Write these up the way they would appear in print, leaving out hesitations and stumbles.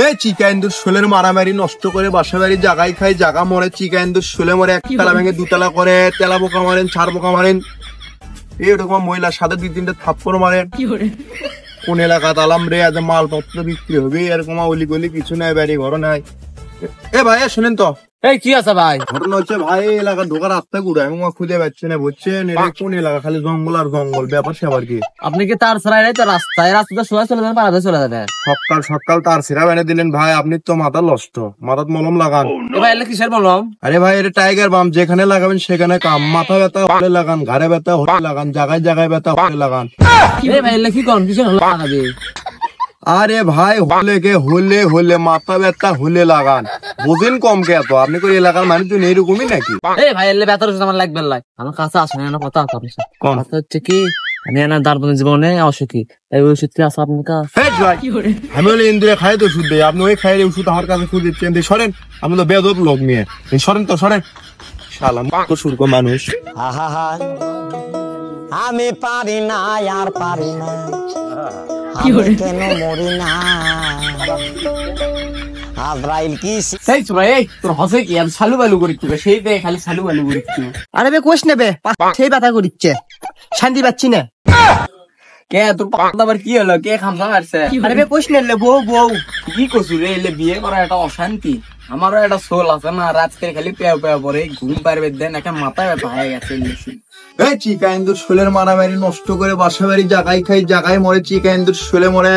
এই চিকেন শোলের মারামারি নষ্ট করে বাসা বাড়ি জায়গায় খাই জায়গা মরে চিকেন শোলে মরে একতলা ভেঙে দুতলা করে তেলা বোকা মারেন চার বোকা মারেন এরকম মহিলার সাথে দুই তিনটে থাপ্পড় মারেন কোন এলাকা তালাম রে আজ মালপত্র বিক্রি হবে এরকম অলি গলি কিছু নাই বাড়ি ঘর নাই। এ ভাই শোনেন তো এই কি আছে ভাই? ঘটনা হচ্ছে ভাই এলাকা ঢোকার রাস্তা গুড়া এবং খুঁজে পাচ্ছে না বুঝছেন কোন এলাকা খালি জঙ্গল আর জঙ্গল ব্যাপার সেবার কি আপনি কি তার ছাড়াই তো রাস্তায় রাস্তাটা সোজা চলে যাবেন পাড়াতে চলে যাবে সকাল সকাল তার সিরা বেনে দিলেন ভাই আপনি তো মাথা নষ্ট মাথাত মলম লাগান। ভাই এলে কিসের বললাম? আরে ভাই এটা টাইগার বাম যেখানে লাগাবেন সেখানে কাম মাথা ব্যথা হলে লাগান ঘাড়ে ব্যথা হলে লাগান জায়গায় জায়গায় ব্যথা হলে লাগান। ভাই এলে কি করেন কিসের হলো লাগাবে? আরে ভাই হলে কে হলে হলে মাথা ব্যথা হলে লাগান বোঝেন কম কে এত আপনি কোন এলাকার মানুষজন এরকমই নাকি? ভাই এলে ব্যথার ওষুধ আমার লাগবে না আমার কাছে আসেন না কথা আছে আপনার সাথে। কোন কথা হচ্ছে কি আমি না দাঁড়ানো জীবনে অসুখী তাই ওই ওষুধ কি আছে আপনার কাছে? আমি হলে ইন্দ্রিয়া খাই তো ওষুধ দেয় আপনি ওই খাই ওষুধ আমার কাছে খুঁজে দিচ্ছেন সরেন আপনি তো বেদব লোক নিয়ে সরেন তো সরেন শালাম তো শুরু মানুষ। আমি পারি না আর পারি না কেন মরি না আজরাইল কি সেই ভাই এই তোর হসে কি আর সালু বালু করিচ্ছি সেই বে খালি সালু বালু করিচ্ছি। আরে বে কোষ নেবে সেই ব্যথা করিচ্ছে শান্তি পাচ্ছি না। কে তোর পাতা আবার কি হলো কে খামসা মারছে? আরে বে কোষ নেলে বউ বউ কি করছু রে এলে বিয়ে করা একটা অশান্তি আমারও একটা সোল আছে না রাতকে খালি পেয়া পেয়া পরে ঘুম পারবে দেন একটা মাথায় ব্যথা হয়ে গেছে। এই চিকেন শোলের মারামারি নষ্ট করে বাসা বাড়ি জায়গায় খাই জায়গায় মরে চিকেন শোলে মরে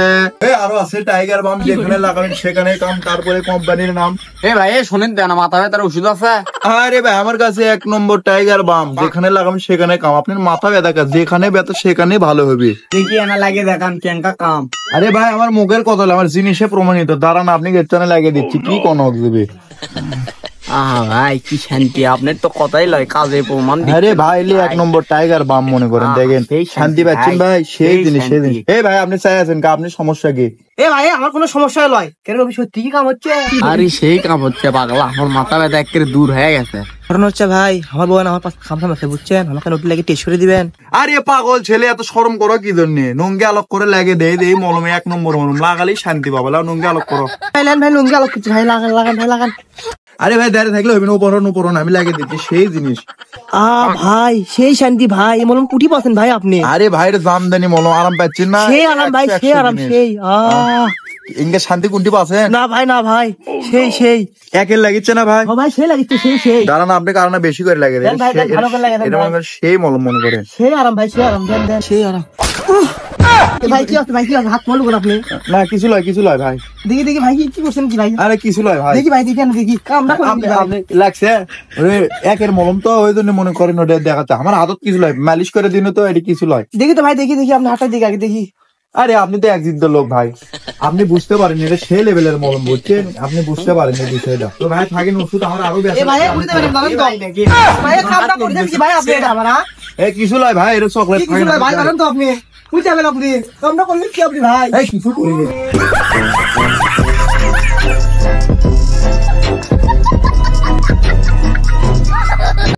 আরো আছে টাইগার বাম যেখানে লাগাবেন সেখানে কাম তারপরে কোম্পানির নাম। ভাই শোনেন দেন মাথা ব্যথার ওষুধ আছে? আরে ভাই আমার কাছে 1 নম্বর টাইগার বাম যেখানে লাগাবেন সেখানে কাম আপনার মাথা ব্যথা কাজ যেখানে ব্যথা সেখানে ভালো হবে। দেখি এনা লাগে দেখান কেনকা কাম। আরে ভাই আমার মুখের কথা আমার জিনিসে প্রমাণিত দাঁড়ান আপনি গেছনে লাগিয়ে দিচ্ছি কি কোন দেবে। ভাই কি শান্তি আপনার তো কথাই লয় কাজে প্রমাণ। আরে ভাই 1 নম্বর টাইগার বাম মনে করেন দেখেন শান্তি পাচ্ছেন ভাই সেই জিনিস সেই জিনিস। এই ভাই আপনি চাই আছেন কা আপনি সমস্যা কি? এ ভাই আমার কোনো সমস্যা লয় কেন সত্যি কি কাম হচ্ছে? আরে সেই কাম হচ্ছে পাগলা আমার মাথা ব্যথা একেবারে দূর হয়ে গেছে। কারণ হচ্ছে ভাই আমার বউ আমার পাশে খামসা মারছে বুঝছেন আমাকে নোট লাগে টেস্ট করে দিবেন। আরে পাগল ছেলে এত শরম করো কি জন্য নঙ্গি আলোক করে লাগে দেই দেই মলমে 1 নম্বর মলম লাগালেই শান্তি পাবো নঙ্গি আলোক করো। ভাই লুঙ্গি আলোক কিছু ভাই লাগান লাগান ভাই লাগান। আরে ভাই দাঁড়িয়ে থাকলে হবে না উপরন আমি লাগিয়ে দিচ্ছি সেই জিনিস। ভাই সেই শান্তি ভাই মলম কুটি পাচ্ছেন ভাই আপনি? আরে ভাইয়ের জামদানি মলম আরাম পাচ্ছেন না? সেই আরাম ভাই সেই আরাম সেই ইনকে শান্তি কোনটি পাচ্ছেন? না ভাই না ভাই সেই সেই একের লাগিচ্ছে না ভাই? ভাই সেই লাগিচ্ছে সেই সেই দাঁড়ান আপনি কারণে বেশি করে লাগিয়ে দেন সেই মলম মনে করেন সেই আরাম ভাই সেই আরাম দেন দেন সেই আরাম। ভাই কি আছে ভাই কি হাত মলুন আপনি? না কিছু লয় ভাই দেখি দেখি ভাই কি করছেন কি ভাই? আরে কিছু লয় ভাই দেখি ভাই দেখি দেখি কামটা আপনি লাগছে একের মলম তো ওই জন্য মনে করেন ওটা দেখাতে আমার আদত কিছু লয় মালিশ করে দিন তো এটি কিছু লয়। দেখি তো ভাই দেখি দেখি আপনি হাতটা দিকে আগে দেখি। আরে আপনি তো এক জিদ্দ লোক ভাই আপনি বুঝতে পারেন এটা সেই লেভেলের মলম বুঝছেন আপনি বুঝতে পারেন এই বিষয়টা তো ভাই থাকেন ওষুধ আমার আরো বেশি ভাই বুঝতে পারেন দাঁড়ান তো ভাই কামটা করে দিচ্ছি ভাই আপনি এটা আমার এই কিছু লয় ভাই এটা চকলেট কিছু লয় ভাই দাঁড়ান তো আপনি বুঝতে পারেন আপনি কামটা করলেন কি আপনি ভাই? এই কিছু করিনি।